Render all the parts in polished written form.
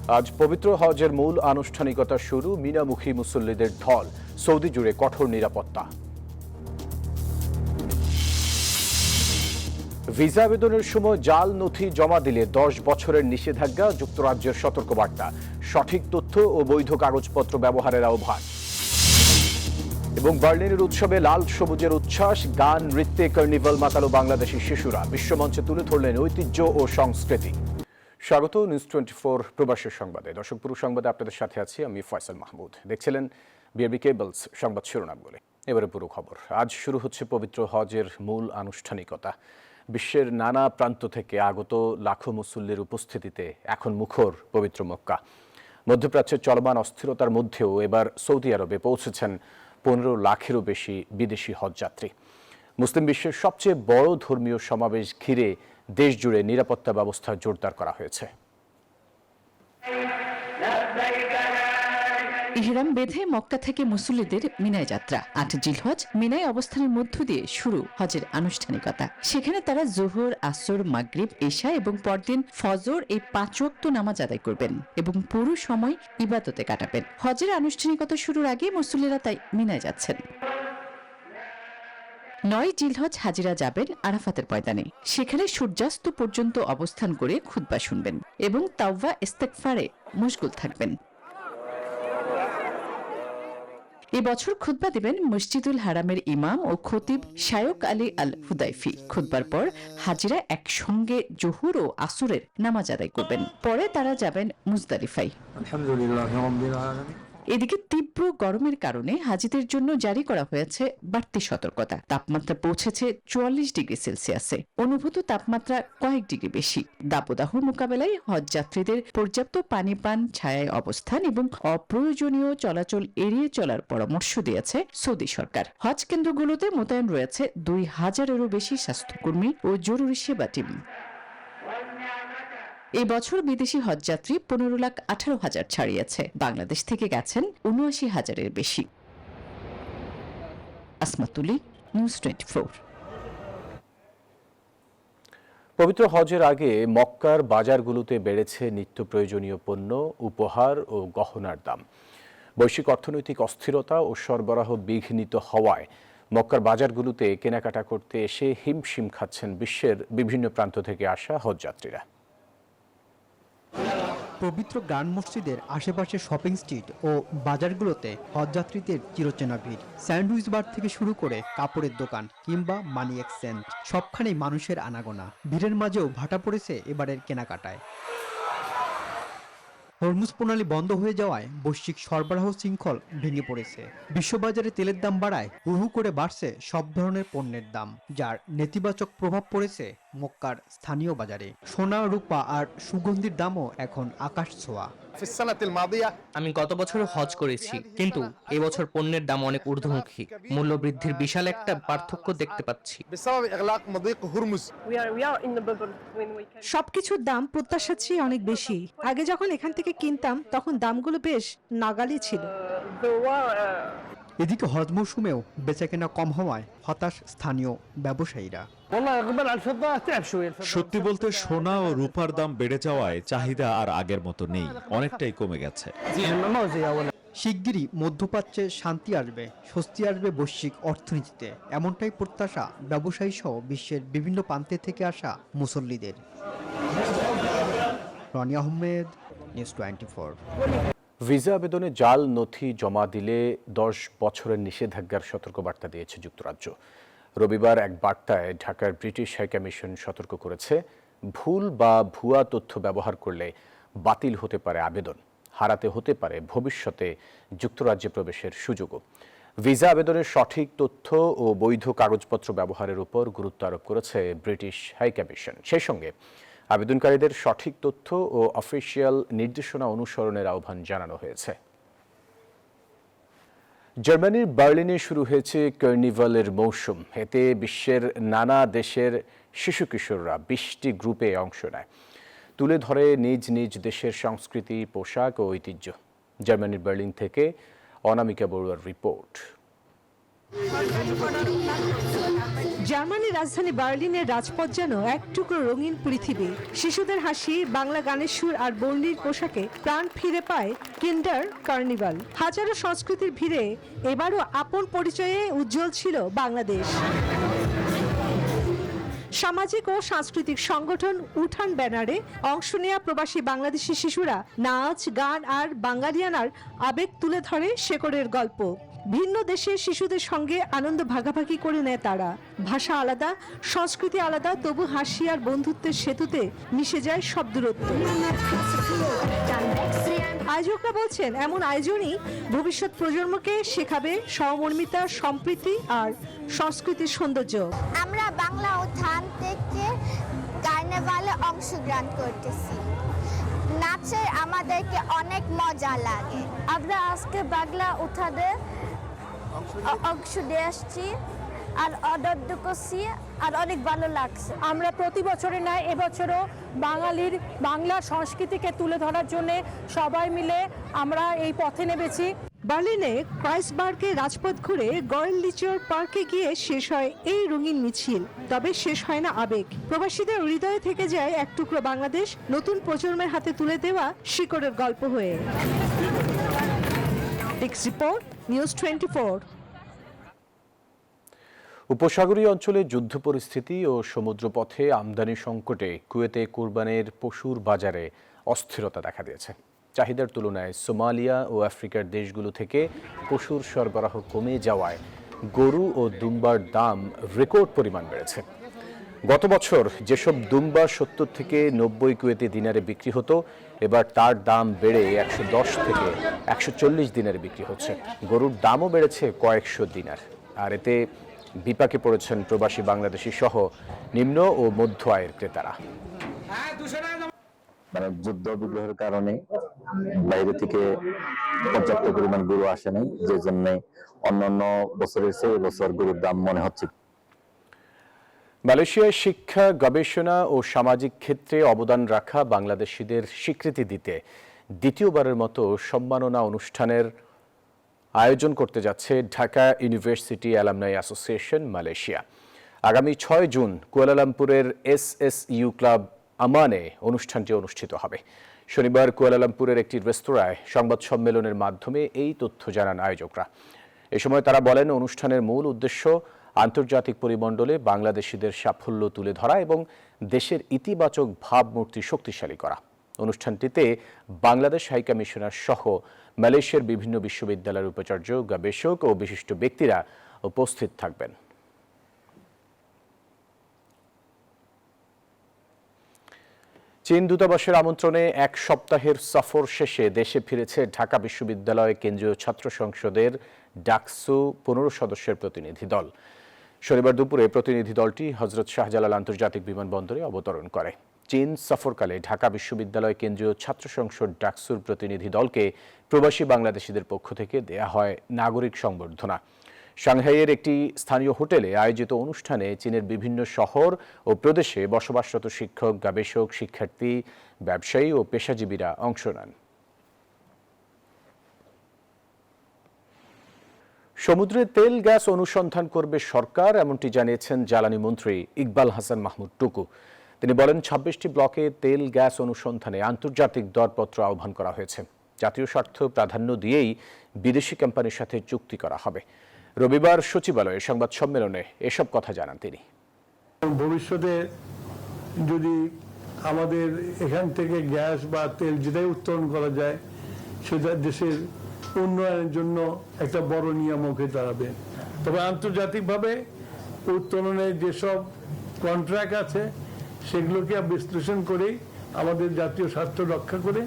আজ পবিত্র হজের মূল আনুষ্ঠানিকতা শুরু। মিনামুখী মুসল্লিদের ঢল, সৌদি জুড়ে কঠোর নিরাপত্তা। ভিসা আবেদনের সময় জাল নথি জমা দিলে 10 বছরের নিষেধাজ্ঞা, যুক্তরাজ্যের সতর্কবার্তা। সঠিক তথ্য ও বৈধ কাগজপত্র ব্যবহারের আহ্বান। এবং বার্লিনের উৎসবে লাল সবুজের উচ্ছ্বাস, গান, নৃত্যে কার্নিভাল মাতালো বাংলাদেশি শিশুরা। বিশ্বমঞ্চে তুলে ধরলেন ঐতিহ্য ও সংস্কৃতি। স্বাগত নিউজ 24 প্রবাসের সংবাদে। দর্শক, পুরো সংবাদে আপনাদের সাথে আছি আমি ফয়সাল মাহমুদ। দেখছিলেন বিআরবি কেবলস সংবাদ শিরোনামগুলো। এবারে পুরো খবর। আজ শুরু হচ্ছে পবিত্র হজের মূল আনুষ্ঠানিকতা। বিশ্বের নানা প্রান্ত থেকে আগত লাখো মুসল্লির উপস্থিতিতে এখন মুখর পবিত্র মক্কা। মধ্যপ্রাচ্যের চলমান অস্থিরতার মধ্যেও এবার সৌদি আরবে পৌঁছেছেন 15 লাখেরও বেশি বিদেশি হজযাত্রী। মুসলিম বিশ্বের সবচেয়ে বড় ধর্মীয় সমাবেশ ঘিরে দেশ জুড়ে নিরাপত্তা ব্যবস্থা জোরদার করা হয়েছে। ইহরাম বেঁধে মক্কা থেকে মুসল্লিদের মিনায় যাত্রা। 8 জিলহজ মিনায় অবস্থানের মধ্য দিয়ে শুরু হজের আনুষ্ঠানিকতা। সেখানে তারা জোহর, আসর, মাগরিব, এশা এবং পরদিন ফজর এই 5 ওয়াক্ত নামাজ আদায় করবেন এবং পুরো সময় ইবাদতে কাটাবেন। হজের আনুষ্ঠানিকতা শুরুর আগে মুসল্লিরা তাই মিনায় যাচ্ছেন। 9 জিলহজ হাজিরা যাবেন আরাফাতের ময়দানে। সেখানে সূর্যাস্ত পর্যন্ত অবস্থান করে খুতবা শুনবেন এবং তাওবা ইস্তেগফারে মশগুল থাকবেন। এবছর খুতবা দিবেন মসজিদুল হারামের ইমাম ও খতিব শায়ক আলী আল হুদাইফি। খুতবার পর হাজিরা একসঙ্গে জোহর ও আসরের নামাজ আদায় করবেন। পরে তারা যাবেন মুজদালিফায়। এদিকে তীব্র গরমের কারণে হাজিদের জন্য জারি করা হয়েছে বাড়তি সতর্কতা। তাপমাত্রা পৌঁছেছে 44 ডিগ্রি সেলসিয়াসে। অনুভূত তাপমাত্রা কয়েক ডিগ্রি বেশি। দাবদাহ মোকাবেলায় হজ যাত্রীদের পর্যাপ্ত পানি পান, ছায়ায় অবস্থান এবং অপ্রয়োজনীয় চলাচল এড়িয়ে চলার পরামর্শ দিয়েছে সৌদি সরকার। হজ কেন্দ্রগুলোতে মোতায়েন রয়েছে 2000-এরও বেশি স্বাস্থ্যকর্মী ও জরুরি সেবা টিম। এই বছর বিদেশি হজযাত্রী 15,18,000 ছাড়িয়েছে। বাংলাদেশ থেকে গেছেন 79,000-এর বেশি। আসমাতুলি, নিউজ 24। পবিত্র হজের আগে মক্কার বাজারগুলোতে বেড়েছে নিত্য প্রয়োজনীয় পণ্য, উপহার ও গহনার দাম। বৈশ্বিক অর্থনৈতিক অস্থিরতা ও সরবরাহ বিঘ্নিত হওয়ায় মক্কার বাজারগুলোতে কেনাকাটা করতে এসে হিমশিম খাচ্ছেন বিশ্বের বিভিন্ন প্রান্ত থেকে আসা হজযাত্রীরা। পবিত্র গ্রান্ড মসজিদের আশেপাশে শপিং স্ট্রিট ও বাজারগুলোতে হজযাত্রীদের চিরচেনা ভিড়। স্যান্ডউইচ বার থেকে শুরু করে কাপড়ের দোকান কিংবা মানি এক্সচেঞ্জ, সবখানেই মানুষের আনাগোনা। ভিড়ের মাঝেও ভাটা পড়েছে এবারের কেনাকাটায়। হরমুজ প্রণালী বন্ধ হয়ে যাওয়ায় বৈশ্বিক সরবরাহ শৃঙ্খল ভেঙে পড়েছে। বিশ্ববাজারে তেলের দাম বাড়ায় হুহু করে বাড়ছে সব ধরনের পণ্যের দাম, যার নেতিবাচক প্রভাব পড়েছে মক্কার স্থানীয় বাজারে। সোনা, রূপা আর সুগন্ধির দামও এখন আকাশ ছোঁয়া। আমি গত বছর হজ করেছি, কিন্তু এবছর পণ্যের দাম অনেক ঊর্ধ্বমুখী। মূল্য বৃদ্ধির বিশাল একটা পার্থক্য দেখতে পাচ্ছি। সবকিছুর দাম প্রত্যাশার চেয়ে অনেক বেশি। আগে যখন এখান থেকে কিনতাম তখন দামগুলো বেশ নাগালি ছিল। এদিকে হজ মৌসুমেও বেচাকেনা কম হওয়ায় হতাশ স্থানীয় ব্যবসায়ীরা। সত্যি বলতে সোনা ও রূপার দাম বেড়ে যাওয়ায় চাহিদা আর আগের মতো নেই, অনেকটাই কমে গেছে। শিগগিরই মধ্যপ্রাচ্যে শান্তি আসবে, স্বস্তি আসবে বৈশ্বিক অর্থনীতিতে, এমনটাই প্রত্যাশা ব্যবসায়ী সহ বিশ্বের বিভিন্ন প্রান্তে থেকে আসা মুসল্লিদের। রনি আহমেদ, নিউজ 24। ভিসা আবেদনে জাল নথি জমা দিলে 10 বছরের নিষেধাজ্ঞার সতর্কবার্তা দিয়েছে যুক্তরাজ্য। রবিবার এক বার্তায় ঢাকার ব্রিটিশ হাইকমিশন সতর্ক করেছে, ভুল বা ভুয়া তথ্য ব্যবহার করলে বাতিল হতে পারে আবেদন, হারাতে হতে পারে ভবিষ্যতে যুক্তরাজ্যে প্রবেশের সুযোগও। ভিসা আবেদনের সঠিক তথ্য ও বৈধ কাগজপত্র ব্যবহারের উপর গুরুত্ব আরোপ করেছে ব্রিটিশ হাইকমিশন। সেই সঙ্গে আবেদনকারীদের সঠিক তথ্য ও অফিসিয়াল নির্দেশনা অনুসরণের আহ্বান জানানো হয়েছে। জার্মানির বার্লিনে শুরু হয়েছে কার্নিভালের মৌসুম। এতে বিশ্বের নানা দেশের শিশু কিশোররা 20টি গ্রুপে অংশ নেয়, তুলে ধরে নিজ নিজ দেশের সংস্কৃতি, পোশাক ও ঐতিহ্য। জার্মানির বার্লিন থেকে অনামিকা বড়ুয়ার রিপোর্ট। জার্মানির রাজধানী বার্লিনের রাজপথ যেন এক টুকরো রঙিন পৃথিবী। শিশুদের হাসি, বাংলা গানের সুর আর বর্ণিল পোশাকে প্রাণ ফিরে পায় কিন্ডার কার্নিভাল। হাজারো সংস্কৃতির ভিড়ে এবারও আপন পরিচয়ে উজ্জ্বল ছিল বাংলাদেশ। সামাজিক ও সাংস্কৃতিক সংগঠন উঠান ব্যানারে অংশ নেওয়া প্রবাসী বাংলাদেশি শিশুরা নাচ, গান আর বাঙালিয়ানার আবেগ তুলে ধরে শেকড়ের গল্প। ভিন্ন দেশের শিশুদের সঙ্গে আনন্দ ভাগাভাগি করে নেয় তারা। ভাষা আলাদা, সংস্কৃতি আলাদা, তবু হাসি আর বন্ধুত্বের সেতুতে মিশে যায় সব দূরত্ব। আয়োজকরা বলছেন, এমন আয়োজনই ভবিষ্যৎ প্রজন্মকে শেখাবে সহমর্মিতা, সম্প্রীতি আর সংস্কৃতির সৌন্দর্য। আমরা বাংলা উঠান থেকে কার্নিভালে অংশগ্রহণ করতেছি। নাচের আমাদেরকে অনেক মজা লাগে। আমরা আজকে বাংলা উঠানে অংশ নিয়ে আসছি আর আনন্দ করছি আর অনেক ভালো লাগছে। আমরা প্রতি বছরে নয় এবছরও বাঙালির বাংলা সংস্কৃতিকে তুলে ধরার জন্য সবাই মিলে আমরা এই পথে নেমেছি। বার্লিনে ক্রাইস্টবার্গে রাজপথ ঘুরে গয়েল লিচার পার্কে গিয়ে শেষ হয় এই রঙিন মিছিল। তবে শেষ হয় না আবেগ। প্রবাসীদের হৃদয়ে থেকে যায় এক টুকরো বাংলাদেশ নতুন প্রজন্মের হাতে তুলে দেওয়া শিকড়ের গল্প হয়ে। Text report, news 24। উপসাগরীয় অঞ্চলে যুদ্ধ পরিস্থিতি ও সমুদ্রপথে আমদানি সংকটে কুয়েতে কোরবানির পশুর বাজারে অস্থিরতা দেখা দিয়েছে। চাহিদার তুলনায় সোমালিয়া ও আফ্রিকার দেশগুলো থেকে পশুর সরবরাহ কমে যাওয়ায় গরু ও দুম্বার দাম রেকর্ড পরিমাণ বেড়েছে। গত বছর যেসব দুম্বা 70 থেকে 90 কুয়েতি দিনারে বিক্রি হতো, এবার তার দাম বেড়ে 110 থেকে 140 দিনারে বিক্রি হচ্ছে। গরুর দামও বেড়েছে কয়েকশো দিনার। আর এতে বিপাকে পড়েছেন প্রবাসী বাংলাদেশি সহ নিম্ন ও মধ্য আয়ের ক্রেতারা। মানে যুদ্ধ বিগ্রহের কারণে বাইরে থেকে পর্যাপ্ত পরিমাণ গরু আসে নাই, যে জন্য অন্যান্য বছরের চেয়ে এবছর গরুর দাম মনে হচ্ছে। মালয়েশিয়ায় শিক্ষা, গবেষণা ও সামাজিক ক্ষেত্রে অবদান রাখা বাংলাদেশিদের স্বীকৃতি দিতে দ্বিতীয়বারের মতো সম্মাননা অনুষ্ঠানের আয়োজন করতে যাচ্ছে Dhaka university alumni association Malaysia. আগামী 6 জুন কুয়ালালামপুরের SSU ক্লাব আমানে অনুষ্ঠানটি অনুষ্ঠিত হবে। শনিবার কুয়ালালামপুরের একটি রেস্তোরাঁয় সংবাদ সম্মেলনের মাধ্যমে এই তথ্য জানান আয়োজকরা। এ সময় তারা বলেন, অনুষ্ঠানের মূল উদ্দেশ্য আন্তর্জাতিক পরিমণ্ডলে বাংলাদেশিদের সাফল্য তুলে ধরা এবং দেশের ইতিবাচক ভাবমূর্তি শক্তিশালী করা। অনুষ্ঠানটিতে বাংলাদেশ হাইকমিশনার সহ মালয়েশিয়ার বিভিন্ন বিশ্ববিদ্যালয়ের উপাচার্য, গবেষক ও বিশিষ্ট ব্যক্তিরা উপস্থিত থাকবেন। চীন দূতাবাসের আমন্ত্রণে এক সপ্তাহের সফর শেষে দেশে ফিরেছে ঢাকা বিশ্ববিদ্যালয় কেন্দ্রীয় ছাত্র সংসদের ডাকসু 15 সদস্যের প্রতিনিধি দল। শনিবার দুপুরে প্রতিনিধি দলটি হযরত শাহজালাল আন্তর্জাতিক বিমানবন্দরে অবতরণ করে। চীন সফরকালে ঢাকা বিশ্ববিদ্যালয় কেন্দ্রীয় ছাত্র সংসদ ডাকসুর প্রতিনিধি দলকে প্রবাসী বাংলাদেশিদের পক্ষ থেকে দেয়া হয় নাগরিক সংবর্ধনা। সাংহাইয়ের একটি স্থানীয় হোটেলে আয়োজিত অনুষ্ঠানে চীনের বিভিন্ন শহর ও প্রদেশে বসবাসরত শিক্ষক, গবেষক, শিক্ষার্থী, ব্যবসায়ী ও পেশাজীবীরা অংশ নেন। সমুদ্রে তেল গ্যাস অনুসন্ধান করবে সরকার, এমনটি জানিয়েছেন জ্বালানি মন্ত্রী ইকবাল হাসান মাহমুদ টুকু। তিনি বলেন, 26টি ব্লকে তেল গ্যাস অনুসন্ধানে আন্তর্জাতিক দরপত্র আহ্বান করা হয়েছে। জাতীয় স্বার্থ প্রাধান্য দিয়েই বিদেশি কোম্পানির সাথে চুক্তি করা হবে। রবিবার সচিবালয়ে সংবাদ সম্মেলনে এসব কথা জানান তিনি। ভবিষ্যতে যদি আমাদের এখান থেকে গ্যাস বা তেল যেটাই উত্তোলন করা যায়, সেটা দেশের উন্নয়নের জন্য একটা বড় নিয়ামক হয়ে দাঁড়াবে। তবে আন্তর্জাতিকভাবে উত্তোলনের যেসব কন্ট্রাক্ট আছে সেগুলোকে বিশ্লেষণ করেই আমাদের জাতীয় স্বার্থ রক্ষা করে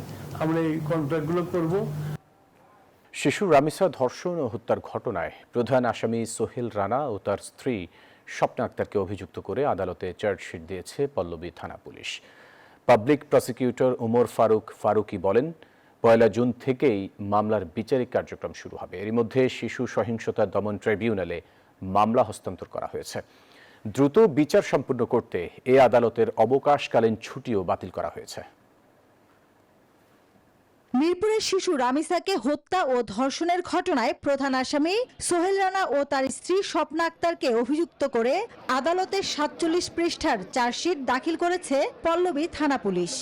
আমরা এই কন্ট্রাক্টগুলো করব। শিশু রামিসা ধর্ষণ ও হত্যার ঘটনায় প্রধান আসামি সোহেল রানা ও তার স্ত্রী স্বপ্না আক্তারকে অভিযুক্ত করে আদালতে চার্জশিট দিয়েছে পল্লবী থানা police. Public prosecutor Omar Faruki বলেন, 1 জুন থেকেই মামলার বিচারিক কার্যক্রম শুরু হবে। এর মধ্যে শিশু সহিংসতা দমন ট্রাইব্যুনালে মামলা হস্তান্তর করা হয়েছে। দ্রুত বিচার সম্পন্ন করতে এ আদালতের অবকাশকালীন ছুটিও বাতিল করা হয়েছে। মিরপুরের শিশু রামিসাকে হত্যা ও ধর্ষণের ঘটনায় প্রধান আসামি সোহেল রানা ও তার স্ত্রী স্বপ্না আক্তারকে অভিযুক্ত করে আদালতে ৪৭ পৃষ্ঠার চার্জশিট দাখিল করেছে পল্লবী থানা পুলিশ।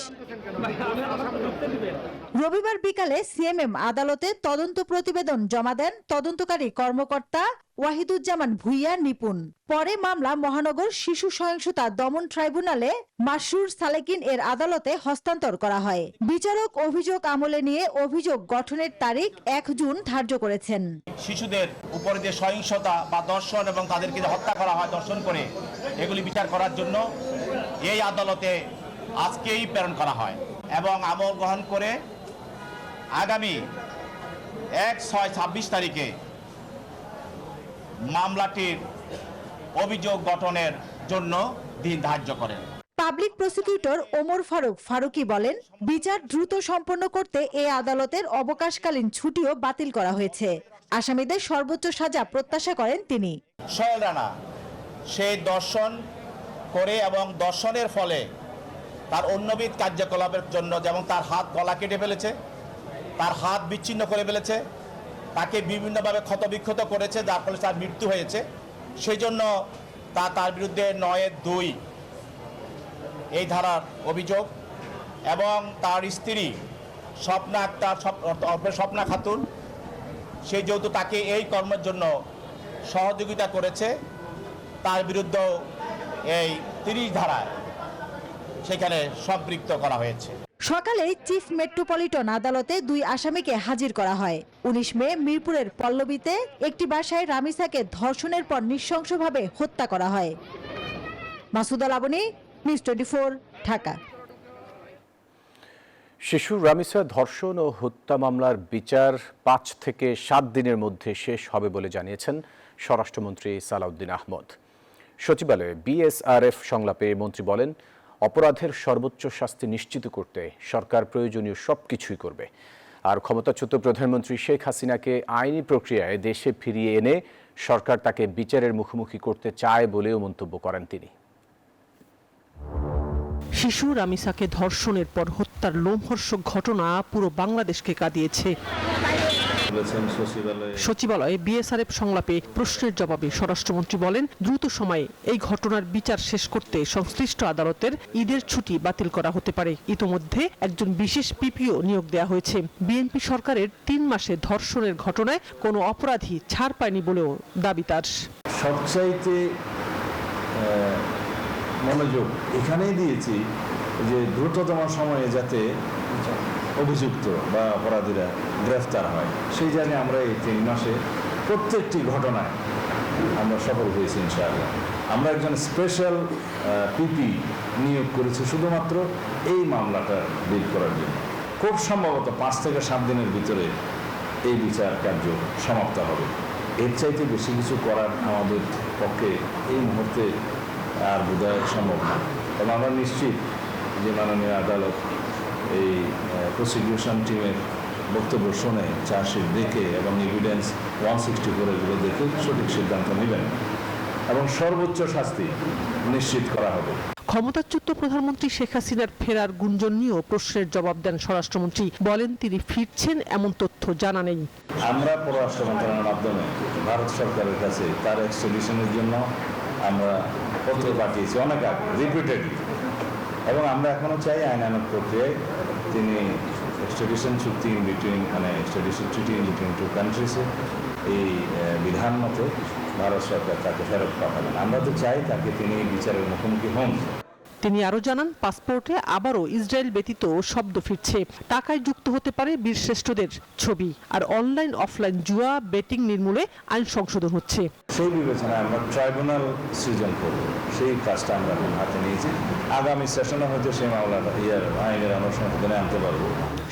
রবিবার বিকালে সিএমএম আদালতে তদন্ত প্রতিবেদন জমা দেন তদন্তকারী কর্মকর্তা ওয়াহিদুজ্জামান ভুইয়া নিপুণ। পরে মামলা মহানগর শিশু সহিংসতা দমন ট্রাইব্যুনালে মাসরুর সালেকিন এর আদালতে হস্তান্তর করা হয়। বিচারক অভিযোগ আমলে নিয়ে অভিযোগ গঠনের তারিখ ১ জুন ধার্য করেছেন। শিশুদের উপরে যে সহিংসতা বা দর্শন এবং তাদেরকে যে হত্যা করা হয় দর্শন করে, এগুলি বিচার করার জন্য এই আদালতে আজকেই প্রেরণ করা হয় এবং আমল গ্রহণ করে আগামী ১/৬/২৬ তারিখে মামলাটির অভিযোগ গঠনের জন্য দিন ধার্য করেন। পাবলিক প্রসিকিউটর ওমর ফারুকি বলেন, বিচার দ্রুত সম্পন্ন করতে এ আদালতের অবকাশকালীন ছুটিও বাতিল করা হয়েছে। আসামিদের সর্বোচ্চ সাজা প্রত্যাশা করেন তিনি। সোহেল রানা সেই দর্শন করে এবং দর্শনের ফলে তার অন্যবিধ কার্যকলাপের জন্য, যেমন তার হাত গলা কেটে ফেলেছে, তার হাত বিচ্ছিন্ন করে ফেলেছে, তাকে বিভিন্নভাবে ক্ষতবিক্ষত করেছে, যার ফলে তার মৃত্যু হয়েছে। সেই জন্য তার বিরুদ্ধে ৯-২ এই ধারার অভিযোগ এবং তার স্ত্রী স্বপ্না আক্তার, স্বপ্না খাতুন, সেই যেহেতু তাকে এই কর্মের জন্য সহযোগিতা করেছে, তার বিরুদ্ধেও এই ৩০ ধারায় সেখানে সম্পৃক্ত করা হয়েছে। সকালে চিফ মেট্রোপলিটন আদালতে ২ আসামিকে হাজির করা হয়। ১৯ মে মিরপুরের পল্লবীতে একটি বাসায় রামিসাকে ধর্ষণের পর নৃশংসভাবে হত্যা করা হয়। মাসুদা লাবনী, নিউজ 24, ঢাকা। শিশু রামিসা ধর্ষণ ও হত্যা মামলার বিচার ৫ থেকে ৭ দিনের মধ্যে শেষ হবে বলে জানিয়েছেন স্বরাষ্ট্রমন্ত্রী সালাউদ্দিন আহমদ। সচিবালয়ে বিএসআরএফ সংলাপে মন্ত্রী বলেন, অপরাধের সর্বোচ্চ শাস্তি নিশ্চিত করতে সরকার প্রয়োজনীয় সবকিছুই করবে। আর ক্ষমতাচ্যুত প্রধানমন্ত্রী শেখ হাসিনাকে আইনি প্রক্রিয়ায় দেশে ফিরিয়ে এনে সরকার তাকে বিচারের মুখোমুখি করতে চায় বলেও মন্তব্য করেন তিনি। শিশু রামিসাকে ধর্ষণের পর হত্যার লোমহর্ষক ঘটনা পুরো বাংলাদেশকে কাঁদিয়েছে। সচিবালয়ে বিএসআরএফ সংলাপে প্রশ্নের জবাবে স্বরাষ্ট্রমন্ত্রী বলেন, দ্রুত সময়ে এই ঘটনার বিচার শেষ করতে সংশ্লিষ্ট আদালতের ঈদের ছুটি বাতিল করা হতে পারে। ইতোমধ্যে একজন বিশেষ পিপিও নিয়োগ দেওয়া হয়েছে। বিএনপি সরকারের ৩ মাসে ধর্ষণের ঘটনায় কোনো অপরাধী ছাড় পায়নি বলেও দাবি তার। সবচাইতে মনোযোগ এখানেই দিয়েছি যে দ্রুততম সময়ে যাতে অভিযুক্ত বা অপরাধীরা গ্রেফতার হয়। সেই জায়গায় আমরা এই 3 মাসে প্রত্যেকটি ঘটনায় আমরা সফল হয়েছি ইনশাআল্লাহ। আমরা একজন স্পেশাল পিপি নিয়োগ করেছি শুধুমাত্র এই মামলাটা ডিল করার জন্য। খুব সম্ভবত 5 থেকে 7 দিনের ভিতরে এই বিচার কার্য সমাপ্ত হবে। এর চাইতে বেশি কিছু করার আমাদের পক্ষে এই মুহূর্তে আর বোধহয় সম্ভব না। এবং আমরা নিশ্চিত যে মাননীয় আদালত এই প্রসিকিউশন টিমের বক্তব্য শুনে, চার্জশিট দেখে এবং এভিডেন্স 164 এগুলো দেখে সঠিক সিদ্ধান্ত নেবেন এবং সর্বোচ্চ শাস্তি নিশ্চিত করা হবে। ক্ষমতাচ্যুত প্রধানমন্ত্রী শেখ হাসিনার ফেরার গুঞ্জন নিয়েও প্রশ্নের জবাব দেন স্বরাষ্ট্রমন্ত্রী। বলেন, তিনি ফিরছেন এমন তথ্য জানা নেই। আমরা পররাষ্ট্র মন্ত্রণালয়ের মাধ্যমে ভারত সরকারের কাছে তার এক্সট্রাডিশনের জন্য আমরা পত্র পাঠিয়েছি অনেক আগে, রিপিটেডলি, এবং আমরা এখনো চাই আইনানুগ প্রক্রিয়ায় তিনি এক্সট্রাডিশন চুক্তি বিটুইন এক্সট্রাডিশন ট্রিটি বিটুইন 2 কান্ট্রিজে এই বিধান মতো ভারত সরকার তাকে ফেরত পাঠাবেন। আমরা তো চাই তাকে তিনি বিচারের মুখোমুখি হন। তিনি আরো জানান, পাসপোর্টে আবারও ইসরায়েল ব্যতীত শব্দ ফিরছে। টাকায় যুক্ত হতে পারে বীরশ্রেষ্ঠদের ছবি। আর অনলাইন অফলাইন জুয়া বেটিং নির্মূলে আইন সংশোধন হচ্ছে। সেই বিবেচনায় আমরা ট্রাইব্যুনাল সৃজন করব, সেই কাজটা আমরা এখন হাতে নিয়েছি। আগামী সেশনে হয়তো সেই মামলাটা আইনের অনুসন্ধানে আনতে পারবো।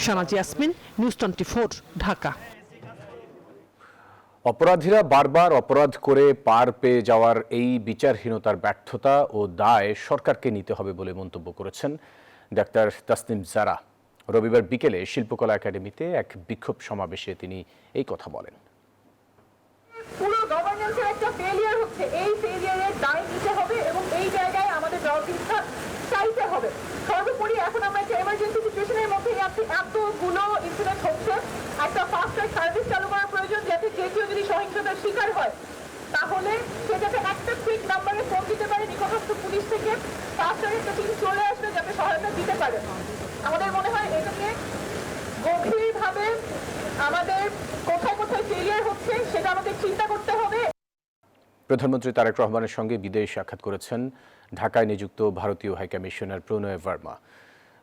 শানাজি ইয়াসমিন, নিউজ 24, ঢাকা। অপরাধীরা বারবার অপরাধ করে পার পেয়ে যাওয়ার এই বিচারহীনতার ব্যর্থতা ও দায় সরকারকে নিতে হবে বলে মন্তব্য করেছেন ডাক্তার তাসনিম জারা। রবিবার বিকেলে শিল্পকলা একাডেমিতে এক বিক্ষোভ সমাবেশে তিনি এই কথা বলেন। পুরো গভর্নেন্সের একটা ফেলিয়ার হচ্ছে, এই ফেলিয়ারের দায় নিতে হবে এবং এই জায়গায় আমাদের জবাবদিহিতা চাইতে হবে। সর্বোপরি এখন আমরা একটা এমার্জেন্সি সিচুয়েশনের মধ্যেই আছি। এতগুলো ইনসিডেন্ট হচ্ছে, একটা ফাস্ট ট্র্যাক সার্ভিস চালু করার প্রয়োজন, যাতে যে কেউ যদি সহিংসতার শিকার হয় তাহলে সে যাতে একটা কুইক নাম্বারে ফোন দিতে পারে নিকটস্থ পুলিশ থেকে, ফাস্ট ট্র্যাক একটা টিম চলে আসবে যাতে সহায়তা দিতে পারে। আমাদের মনে হয় এটাকে গভীরভাবে আমাদের কোথায় কোথায় ফেলিয়ার হচ্ছে সেটা আমাদের চিন্তা করতে হবে। প্রধানমন্ত্রী তারেক রহমানের সঙ্গে বিদেশ সাক্ষাৎ করেছেন ঢাকায় নিযুক্ত ভারতীয় হাইকমিশনার প্রণয় ভার্মা।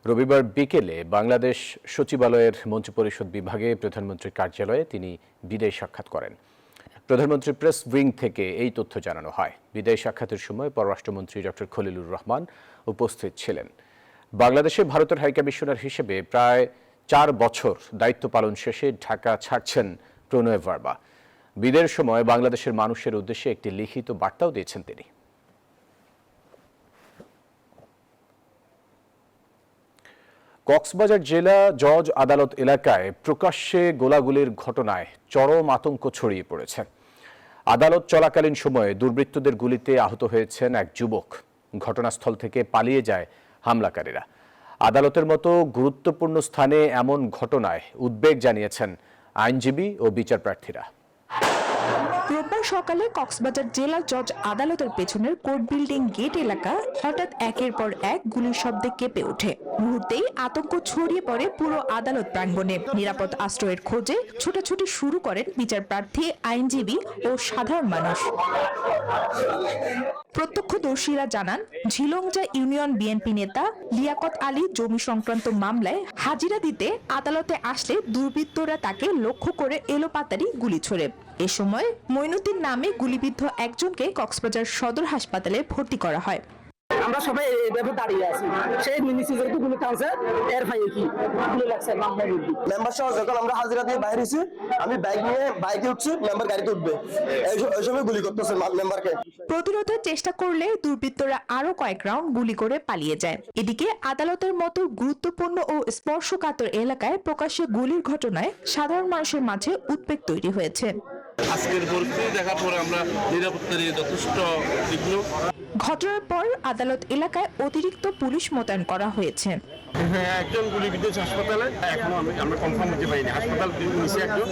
রবিবার বিকেলে বাংলাদেশ সচিবালয়ের মন্ত্রিপরিষদ বিভাগে প্রধানমন্ত্রীর কার্যালয়ে তিনি বিদেশ সাক্ষাৎ করেন। প্রধানমন্ত্রী প্রেস উইং থেকে এই তথ্য জানানো হয়। বিদেশ সাক্ষাতের সময় পররাষ্ট্রমন্ত্রী ডক্টর খলিলুর রহমান উপস্থিত ছিলেন। বাংলাদেশে ভারতের হাইকমিশনার হিসেবে প্রায় 4 বছর দায়িত্ব পালন শেষে ঢাকা ছাড়ছেন প্রণয় ভার্মা। বিদায়ের সময় বাংলাদেশের মানুষের উদ্দেশ্যে একটি লিখিত বার্তাও দিয়েছেন তিনি। কক্সবাজার জেলা জজ আদালত এলাকায় প্রকাশ্যে গোলাগুলির ঘটনায় চরম আতঙ্ক ছড়িয়ে পড়েছে। আদালত চলাকালীন সময়ে দুর্বৃত্তদের গুলিতে আহত হয়েছেন এক যুবক। ঘটনাস্থল থেকে পালিয়ে যায় হামলাকারীরা। আদালতের মতো গুরুত্বপূর্ণ স্থানে এমন ঘটনায় উদ্বেগ জানিয়েছেন আইনজীবী ও বিচারপ্রার্থীরা। রোববার সকালে কক্সবাজার জেলা জজ আদালতের পেছনের কোর্ট বিল্ডিং গেট এলাকা হঠাৎ একের পর এক গুলির শব্দে কেঁপে ওঠে। মুহূর্তেই আতঙ্ক ছড়িয়ে পড়ে পুরো আদালত প্রাঙ্গণে। নিরাপদ আশ্রয়ের খোঁজে ছোটাছুটি শুরু করেন বিচারপ্রার্থী, আইনজীবী ও সাধারণ মানুষ। প্রত্যক্ষদর্শীরা জানান, ঝিলংজা ইউনিয়ন বিএনপি নেতা লিয়াকত আলী জমি সংক্রান্ত মামলায় হাজিরা দিতে আদালতে আসলে দুর্বৃত্তরা তাকে লক্ষ্য করে এলোপাতাড়ি গুলি ছোড়ে। এ সময় মঈনুদ্দিন নামে গুলিবিদ্ধ একজনকে কক্সবাজার সদর হাসপাতালে ভর্তি করা হয়। আমরা সবাই এইভাবে দাঁড়িয়ে আছি, সেই মিনিসি যেহেতু গুলি টানছে এর ভাই কি গুলি লাগছে মেম্বার সহ যখন আমরা হাজিরা দিয়ে বাইরে এসেছি, আমি বাইক নিয়ে বাইকে উঠছি, মেম্বার গাড়িতে উঠবে, এই সময় গুলি করতেছে মেম্বারকে। প্রতিরোধের চেষ্টা করলে দুর্বৃত্তরা আরো কয়েক রাউন্ড গুলি করে পালিয়ে যায়। এদিকে আদালতের মতো গুরুত্বপূর্ণ ও স্পর্শকাতর এলাকায় প্রকাশ্যে গুলির ঘটনায় সাধারণ মানুষের মাঝে উদ্বেগ তৈরি হয়েছে। আজকের পরিস্থিতি দেখার পরে আমরা নিরাপত্তা নিয়ে যথেষ্ট তীক্ষ্ণ। ঘটনার পর আদালত এলাকায় অতিরিক্ত পুলিশ মোতায়েন করা হয়েছে। হ্যাঁ, একজন গুলিবিদ্ধ হাসপাতালে, এখনো আমরা কনফার্ম হতে পারিনি। হাসপাতাল নিচে একজন,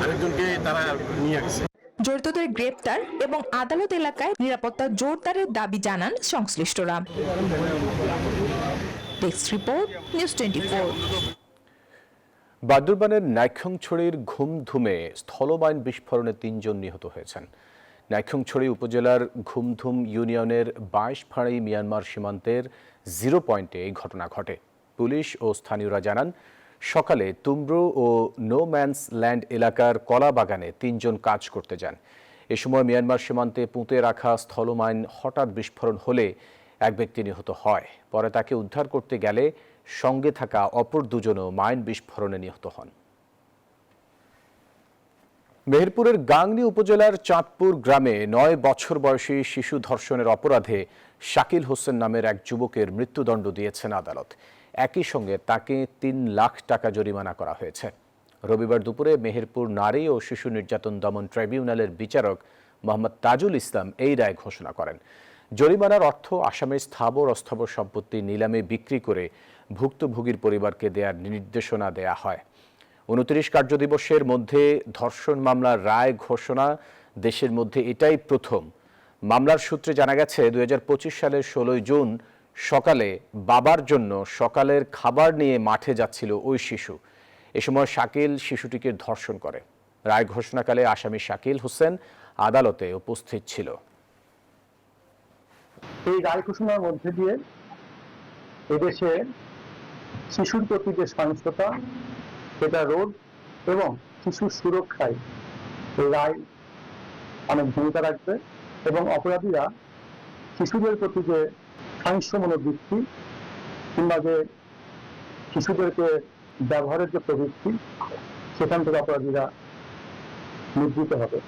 আরেকজনকে তারা নিয়ে আসছে। জড়িতদের গ্রেপ্তার এবং আদালত এলাকায় নিরাপত্তা জোরদারের দাবি জানান সংশ্লিষ্টরা। Desk report, news 24। বান্দরবানের নাইক্ষ্যংছড়ির ঘুমধুমে স্থলমাইন বিস্ফোরণে 3 জন নিহত হয়েছেন। নাইক্ষ্যংছড়ি উপজেলার ঘুমধুম ইউনিয়নের 22 ফাঁড়ি মিয়ানমার সীমান্তের 0 পয়েন্টে এই ঘটনা ঘটে। পুলিশ ও স্থানীয়রা জানান, সকালে তুমব্রু ও নো ম্যানস ল্যান্ড এলাকার কলা বাগানে 3 জন কাজ করতে যান। এ সময় মিয়ানমার সীমান্তে পুঁতে রাখা স্থলমাইন হঠাৎ বিস্ফোরণ হলে এক ব্যক্তি নিহত হয়। পরে তাকে উদ্ধার করতে গেলে সঙ্গে থাকা অপর 2 জনও মাইন বিস্ফোরণে নিহত হন। মেহেরপুরের গাংনী উপজেলার চাঁদপুর গ্রামে 9 বছর বয়সী শিশু ধর্ষণের অপরাধে শাকিল হোসেন নামের এক যুবকের মৃত্যুদণ্ড দিয়েছেন আদালত। একই সঙ্গে তাকে 3 লাখ টাকা জরিমানা করা হয়েছে। রবিবার দুপুরে মেহেরপুর নারী ও শিশু নির্যাতন দমন ট্রাইব্যুনালের বিচারক মোহাম্মদ তাজুল ইসলাম এই রায় ঘোষণা করেন। জরিমানার অর্থ আসামের স্থাবর অস্থাবর সম্পত্তি নিলামে বিক্রি করে ভুক্তভোগীর পরিবারকে দেওয়ার নির্দেশনা দেয়া হয়। 29 কার্যদিবসের মধ্যে ধর্ষণ মামলার রায় ঘোষণা দেশের মধ্যে এটাই প্রথম। মামলার সূত্রে জানা গেছে, 2025 সালের 16 জুন সকালে বাবার জন্য সকালের খাবার নিয়ে মাঠে যাচ্ছিল ওই শিশু। এ সময় শাকিল শিশুটিকে ধর্ষণ করে। রায় ঘোষণাকালে আসামি শাকিল হোসেন আদালতে উপস্থিত ছিল। এই রায় ঘোষণার মধ্যে দিয়ে এদেশে শিশুর প্রতি যে সহিংসতা সেটা রোধ এবং শিশুর সুরক্ষায় এই রায় অনেক ভূমিকা রাখবে এবং অপরাধীরা শিশুদের প্রতি যে সহিংস মনোবৃত্তি কিংবা যে শিশুদেরকে ব্যবহারের যে প্রবৃত্তি সেখান থেকে অপরাধীরা নিবৃত হবে।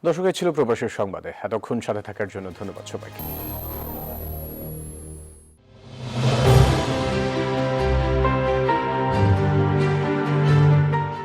দর্শক, ছিল প্রবাসের সংবাদে। এতক্ষণ সাথে থাকার জন্য ধন্যবাদ সবাইকে।